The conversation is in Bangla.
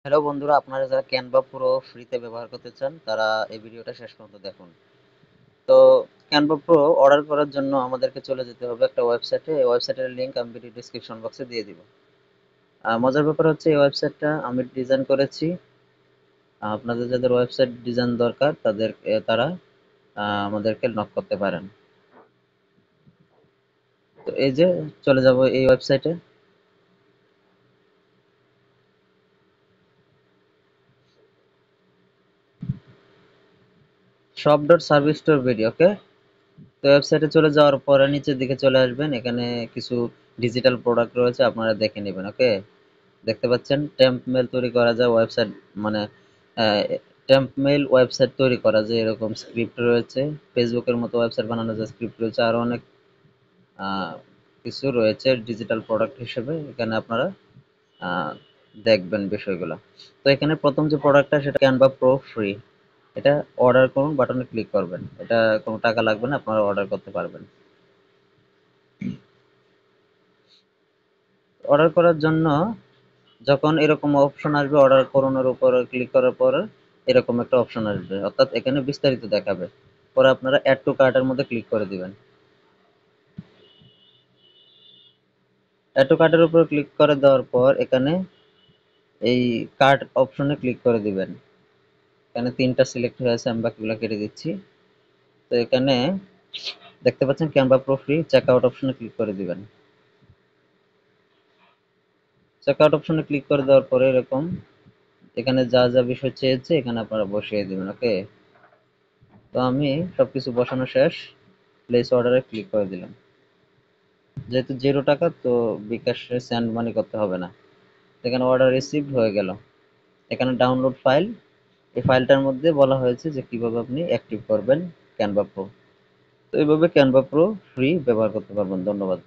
হ্যালো বন্ধুরা, আপনারা যারা ক্যানভা প্রো ফ্রিতে ব্যবহার করতে চান তারা এই ভিডিওটা শেষ পর্যন্ত দেখুন। তো ক্যানভা প্রো অর্ডার করার জন্য আমাদেরকে চলে যেতে হবে একটা ওয়েবসাইটে। এই ওয়েবসাইটের লিংক আমি ভিডিও ডিসক্রিপশন বক্সে দিয়ে দিব। মজার ব্যাপার হচ্ছে এই ওয়েবসাইটটা আমি ডিজাইন করেছি। আপনাদের যাদের ওয়েবসাইট ডিজাইন দরকার তারা আমাদেরকে নক করতে পারেন। তো এই যে চলে যাব এই ওয়েবসাইটে। Shop dot service store video, okay. তো ওয়েবসাইটে চলে যাওয়ার পরে নিচের দিকে চলে আসবেন, এখানে কিছু ডিজিটাল প্রোডাক্ট রয়েছে, আপনারা দেখে নেবেন, ওকে। দেখতে পাচ্ছেন টেম্প মেল তৈরি করা যায় ওয়েবসাইট, মানে টেম্প মেল ওয়েবসাইট তৈরি করা যায়, এরকম স্ক্রিপ্ট রয়েছে। ফেসবুকের মতো ওয়েবসাইট বানানো যায়, স্ক্রিপ্ট রয়েছে, আরো অনেক আহ, কিছু রয়েছে ডিজিটাল প্রোডাক্ট হিসেবে। এখানে আপনারা আহ, দেখবেন বিষয়গুলো। তো এখানে প্রথম যে প্রোডাক্টটা সেটা ক্যানভা প্রো ফ্রি। এটা অর্ডার করুন বাটনে ক্লিক করবেন, এটা কোনো টাকা লাগবে না, আপনারা অর্ডার করতে পারবেন। অর্ডার করার জন্য যখন এরকম অপশন আসবে, অর্ডার করুনের উপর ক্লিক করার পর এরকম একটা অপশন আসবে, অর্থাৎ এখানে বিস্তারিত দেখাবে। পরে আপনারা অ্যাড টু কার্টের মধ্যে ক্লিক করে দিবেন। অ্যাড টু কার্টের উপর ক্লিক করে দেওয়ার পর এখানে এই কার্ট অপশনে ক্লিক করে দিবেন। এখানে তিনটা সিলেক্ট হয়ে আছে, আমি বাকিগুলো কেটে দিচ্ছি। তো এখানে দেখতে পাচ্ছেন Canva pro free, check out অপশনে ক্লিক করে দিবেন। চেক আউট অপশনে ক্লিক করে দেওয়ার পরে এরকম এখানে যা যা বিষয় চেয়েছে এখানে আপনারা বসিয়ে দিবেন, ওকে। তো আমি সবকিছু বসানো শেষ, প্লেস অর্ডারে ক্লিক করে দিলাম। যেহেতু 0 টাকা, তো বিকাশে সেন্ড মানি করতে হবে না। এখানে অর্ডার রিসিভড হয়ে গেল। এখানে ডাউনলোড ফাইল, এই ফাইলটার মধ্যে বলা হয়েছে যে কিভাবে আপনি অ্যাক্টিভ করবেন ক্যানভা প্রো। তো এইভাবে ক্যানভা প্রো ফ্রি ব্যবহার করতে পারবেন। ধন্যবাদ।